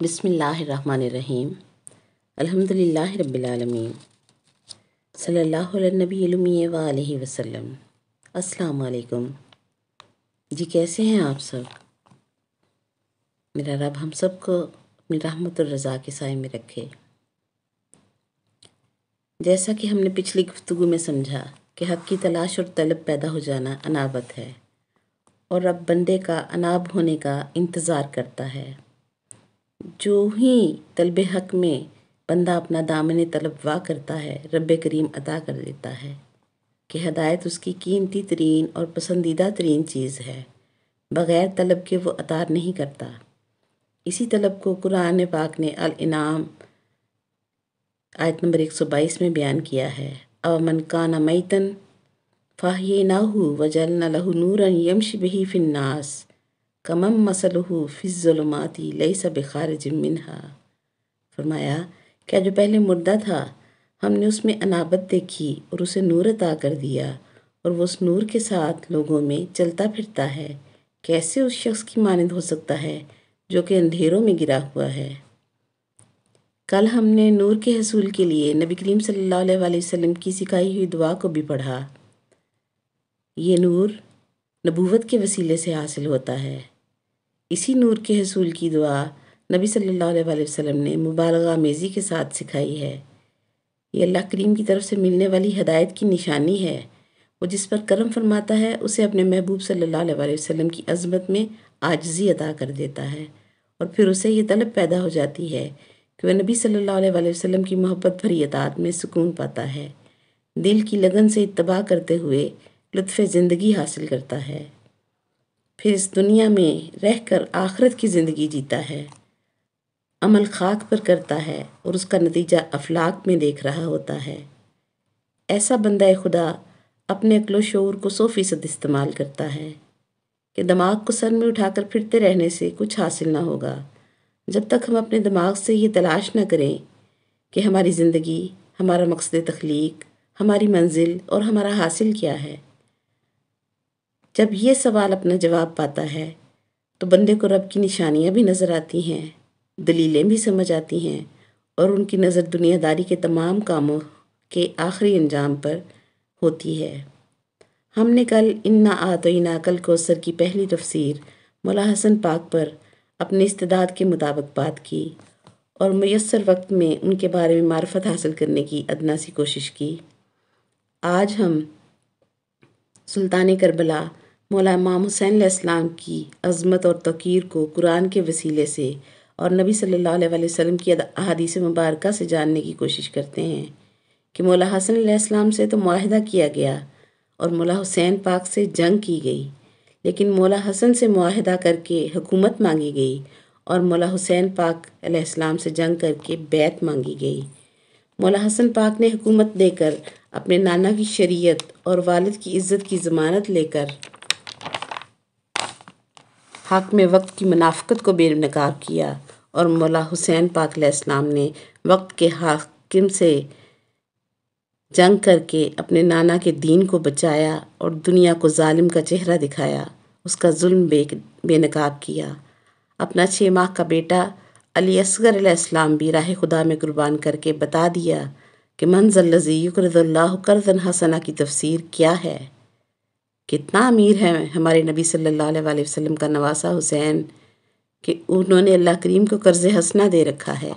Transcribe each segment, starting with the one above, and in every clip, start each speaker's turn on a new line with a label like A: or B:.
A: بسم اللہ الرحمن الرحیم۔ الحمدللہ رب العالمین، صلی اللہ علی النبی الامی وآلہ وسلم۔ السلام علیکم جی، کیسے ہیں آپ سب؟ میرا رب ہم سب کو اپنی رحمت اور رضا کے سائے میں رکھے۔ جیسا کہ ہم نے پچھلی گفتگو میں سمجھا کہ حق کی تلاش اور طلب پیدا ہو جانا انابت ہے، اور رب بندے کا اناب ہونے کا انتظار کرتا ہے۔ جو ہی طلب حق میں بندہ اپنا دامن طلب وا کرتا ہے، رب کریم عطا کر دیتا ہے کہ ہدایت اس کی قیمتی ترین اور پسندیدہ ترین چیز ہے، بغیر طلب کے وہ عطا نہیں کرتا۔ اسی طلب کو قرآن پاک نے الانعام آیت نمبر 122 میں بیان کیا ہے۔ او من کان میتن فاحییناہ وجعلنا لہ نورا یمشی بہ فی الناس کمن مثلہ فی الظلمات لیس بخارج منہا۔ فرمایا، کیا جو پہلے مردہ تھا ہم نے اس میں انابت دیکھی اور اسے نور عطا کر دیا، اور وہ اس نور کے ساتھ لوگوں میں چلتا پھرتا ہے، کیسے اس شخص کی مانند ہو سکتا ہے جو کہ اندھیروں میں گرا ہوا ہے۔ کل ہم نے نور کے حصول کے لیے نبی کریم صلی اللہ علیہ وآلہ وسلم کی سکھائی ہوئی دعا کو بھی پڑھا۔ یہ نور نبوت کے وسیلے سے حاصل ہوتا ہے۔ اسی نور کے حصول کی دعا نبی صلی اللہ علیہ وآلہ وسلم نے مبالغہ آمیزی کے ساتھ سکھائی ہے۔ یہ اللہ کریم کی طرف سے ملنے والی ہدایت کی نشانی ہے۔ وہ جس پر کرم فرماتا ہے اسے اپنے محبوب صلی اللہ علیہ وآلہ وسلم کی عظمت میں عاجزی عطا کر دیتا ہے، اور پھر اسے یہ طلب پیدا ہو جاتی ہے کہ وہ نبی صلی اللہ علیہ وآلہ وسلم کی محبت بھری اطاعت میں سکون پاتا ہے، دل کی لگن سے اتباع کرتے ہوئے لطف زندگی حاصل کرتا ہے، پھر اس دنیا میں رہ کر آخرت کی زندگی جیتا ہے، عمل خاک پر کرتا ہے اور اس کا نتیجہ افلاک میں دیکھ رہا ہوتا ہے۔ ایسا بندہ خدا اپنے عقل و شعور کو 100% استعمال کرتا ہے کہ دماغ کو سر میں اٹھا کر پھرتے رہنے سے کچھ حاصل نہ ہوگا، جب تک ہم اپنے دماغ سے یہ تلاش نہ کریں کہ ہماری زندگی، ہمارا مقصد تخلیق، ہماری منزل اور ہمارا حاصل کیا ہے۔ جب یہ سوال اپنا جواب پاتا ہے تو بندے کو رب کی نشانیاں بھی نظر آتی ہیں، دلیلیں بھی سمجھ آتی ہیں، اور ان کی نظر دنیا داری کے تمام کاموں کے آخری انجام پر ہوتی ہے۔ ہم نے کل انا اعطیناک الکوثر کی پہلی تفسیر مولا حسن پاک پر اپنے استعداد کے مطابق بات کی، اور میسر وقت میں ان کے بارے میں معرفت حاصل کرنے کی ادنا سی کوشش کی۔ آج ہم سلطان کربلا مولا امام حسین علیہ السلام کی عظمت اور توقیر کو قرآن کے وسیلے سے اور نبی صلی اللہ علیہ وآلہ وسلم کی احادیث مبارکہ سے جاننے کی کوشش کرتے ہیں کہ مولا حسن علیہ السلام سے تو معاہدہ کیا گیا اور مولا حسین پاک سے جنگ کی گئی، لیکن مولا حسن سے معاہدہ کر کے حکومت مانگی گئی، اور مولا حسین پاک علیہ السلام سے جنگ کر کے بیعت مانگی گئی۔ مولا حسن پاک نے حکومت دے کر اپنے نانا کی شریعت اور والد کی عزت کی ضمانت لے کر حاکم وقت کی منافقت کو بے نقاب کیا، اور مولا حسین پاک علیہ السلام نے وقت کے حاکم سے جنگ کر کے اپنے نانا کے دین کو بچایا اور دنیا کو ظالم کا چہرہ دکھایا، اس کا ظلم بے نقاب کیا۔ اپنا 6 ماہ کا بیٹا علی اصغر علیہ السلام بھی راہ خدا میں قربان کر کے بتا دیا کہ من ذا الذی یقرض اللہ قرضا حسنا کی تفسیر کیا ہے۔ کتنا امیر ہے ہمارے نبی صلی اللہ علیہ وآلہ وسلم کا نواسہ حسین کہ انہوں نے اللہ کریم کو قرض حسنہ دے رکھا ہے،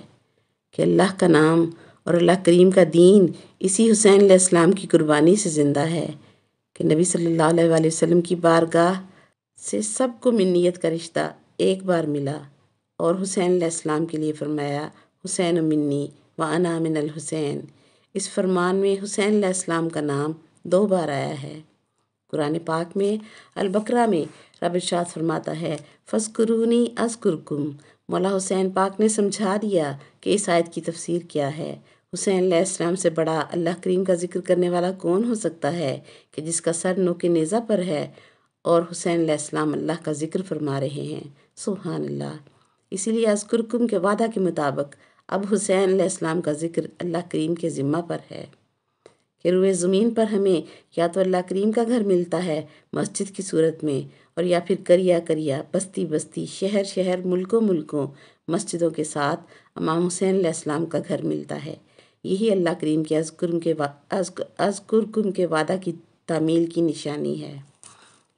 A: کہ اللہ کا نام اور اللہ کریم کا دین اسی حسین علیہ السلام کی قربانی سے زندہ ہے، کہ نبی صلی اللہ علیہ وآلہ وسلم کی بارگاہ سے سب کو منیت کا رشتہ ایک بار ملا، اور حسین علیہ السلام کے لیے فرمایا حسین منی وانا من الحسین۔ اس فرمان میں حسین علیہ السلام کا نام 2 بار آیا ہے۔ قرآن پاک میں البقرہ میں رب ارشاد فرماتا ہے فاذکرونی اذکرکم۔ مولا حسین پاک نے سمجھا دیا کہ اس آیت کی تفسیر کیا ہے۔ حسین علیہ السلام سے بڑا اللہ کریم کا ذکر کرنے والا کون ہو سکتا ہے کہ جس کا سر نوک نیزہ پر ہے، اور حسین علیہ السلام اللہ کا ذکر فرما رہے ہیں۔ سبحان اللہ۔ اسی لیے اذکرکم کے وعدہ کے مطابق اب حسین علیہ السلام کا ذکر اللہ کریم کے ذمہ پر ہے، کہ روئے زمین پر ہمیں یا تو اللہ کریم کا گھر ملتا ہے مسجد کی صورت میں، اور یا پھر کریا کریا، بستی بستی، شہر شہر، ملکوں ملکوں مسجدوں کے ساتھ امام حسین علیہ السلام کا گھر ملتا ہے۔ یہی اللہ کریم کے اذکرکم کے وعدہ کی تعمیل کی نشانی ہے۔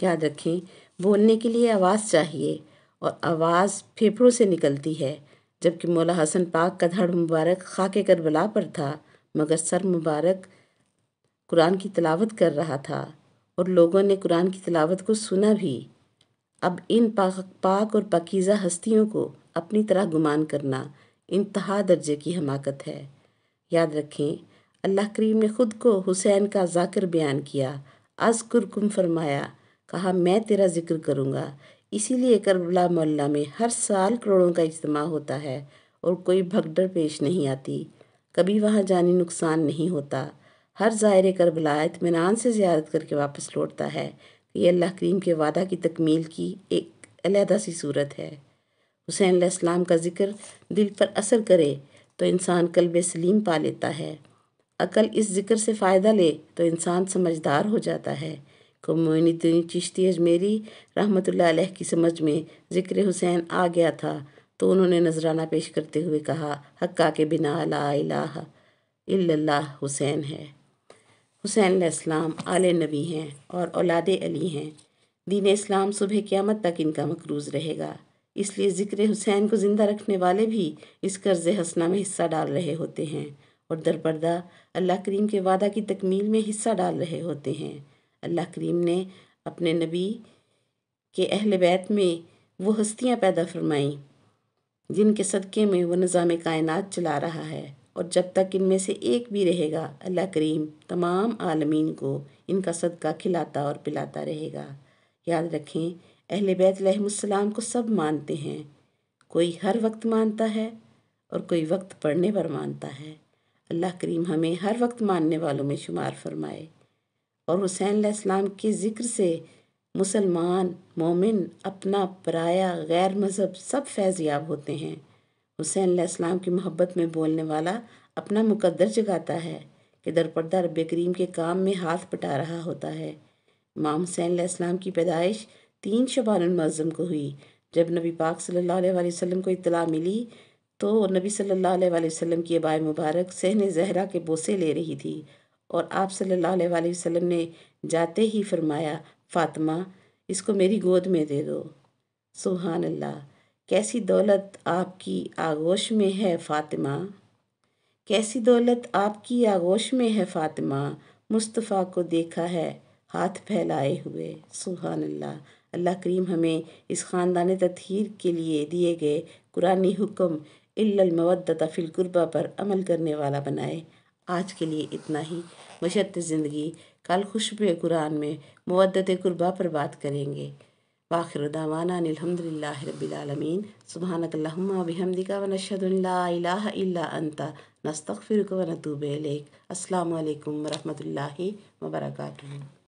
A: یاد رکھیں، بولنے کے لیے آواز چاہیے اور آواز پھیپھڑوں سے نکلتی ہے، جبکہ مولا حسن پاک کا دھڑ مبارک خاک کربلا پر تھا، مگر سر مبارک قرآن کی تلاوت کر رہا تھا اور لوگوں نے قرآن کی تلاوت کو سنا بھی۔ اب ان پاک اور پاکیزہ ہستیوں کو اپنی طرح گمان کرنا انتہا درجے کی حماقت ہے۔ یاد رکھیں، اللہ کریم نے خود کو حسین کا ذاکر بیان کیا، اذکرکم فرمایا، کہا میں تیرا ذکر کروں گا۔ اسی لیے کربلا معلیٰ میں ہر سال کروڑوں کا اجتماع ہوتا ہے اور کوئی بھگدڑ پیش نہیں آتی، کبھی وہاں جانی نقصان نہیں ہوتا۔ ہر زائر کربلا اطمینان سے زیارت کر کے واپس لوٹتا ہے کہ یہ اللہ کریم کے وعدہ کی تکمیل کی ایک علیحدہ سی صورت ہے۔ حسین علیہ السلام کا ذکر دل پر اثر کرے تو انسان قلب سلیم پا لیتا ہے۔ عقل اس ذکر سے فائدہ لے تو انسان سمجھدار ہو جاتا ہے۔ کو معین الدین چشتی اجمیری رحمۃ اللہ علیہ کی سمجھ میں ذکر حسین آ گیا تھا تو انہوں نے نذرانہ پیش کرتے ہوئے کہا، حقا کے بنا لا الہ الا اللہ حسین ہے۔ حسین علیہ السلام آل نبی ہیں اور اولاد علی ہیں۔ دین اسلام صبح قیامت تک ان کا مقروض رہے گا، اس لیے ذکر حسین کو زندہ رکھنے والے بھی اس قرض حسنہ میں حصہ ڈال رہے ہوتے ہیں اور درپردہ اللہ کریم کے وعدہ کی تکمیل میں حصہ ڈال رہے ہوتے ہیں۔ اللہ کریم نے اپنے نبی کے اہل بیت میں وہ ہستیاں پیدا فرمائیں جن کے صدقے میں وہ نظام کائنات چلا رہا ہے، اور جب تک ان میں سے ایک بھی رہے گا اللہ کریم تمام عالمین کو ان کا صدقہ کھلاتا اور پلاتا رہے گا۔ یاد رکھیں، اہل بیت علیہم السلام کو سب مانتے ہیں، کوئی ہر وقت مانتا ہے اور کوئی وقت پڑھنے پر مانتا ہے۔ اللہ کریم ہمیں ہر وقت ماننے والوں میں شمار فرمائے۔ اور حسین علیہ السلام کے ذکر سے مسلمان، مومن، اپنا، پرایا، غیر مذہب سب فیض یاب ہوتے ہیں۔ حسین علیہ السلام کی محبت میں بولنے والا اپنا مقدر جگاتا ہے کہ درپردہ رب کریم کے کام میں ہاتھ بٹا رہا ہوتا ہے۔ امام حسین علیہ السلام کی پیدائش 3 شعبان المعظم کو ہوئی۔ جب نبی پاک صلی اللہ علیہ وآلہ وسلم کو اطلاع ملی تو نبی صلی اللہ علیہ وآلہ وسلم کی ابائے مبارک صحن زہرا کے بوسے لے رہی تھی اور آپ صلی اللہ علیہ وآلہ وسلم نے جاتے ہی فرمایا، فاطمہ اس کو میری گود میں دے دو۔ سبحان اللہ، کیسی دولت آپ کی آغوش میں ہے فاطمہ، کیسی دولت آپ کی آغوش میں ہے فاطمہ، مصطفیٰ کو دیکھا ہے ہاتھ پھیلائے ہوئے۔ سبحان اللہ۔ اللہ کریم ہمیں اس خاندان تطہیر کے لیے دیے گئے قرآنی حکم الا المودۃ فی القربیٰ پر عمل کرنے والا بنائے۔ آج کے لیے اتنا ہی۔ بشرط زندگی کل خوشبو قرآن میں مودت قربیٰ پر بات کریں گے۔ وآخر دعوانا ان الحمدللہ رب العالمین۔ سبحانک اللہم وبحمدک ونشہد ان لا الہ الا انت نستغفرک ونتوب الیک۔ السلام علیکم ورحمۃ اللہ وبرکاتہ۔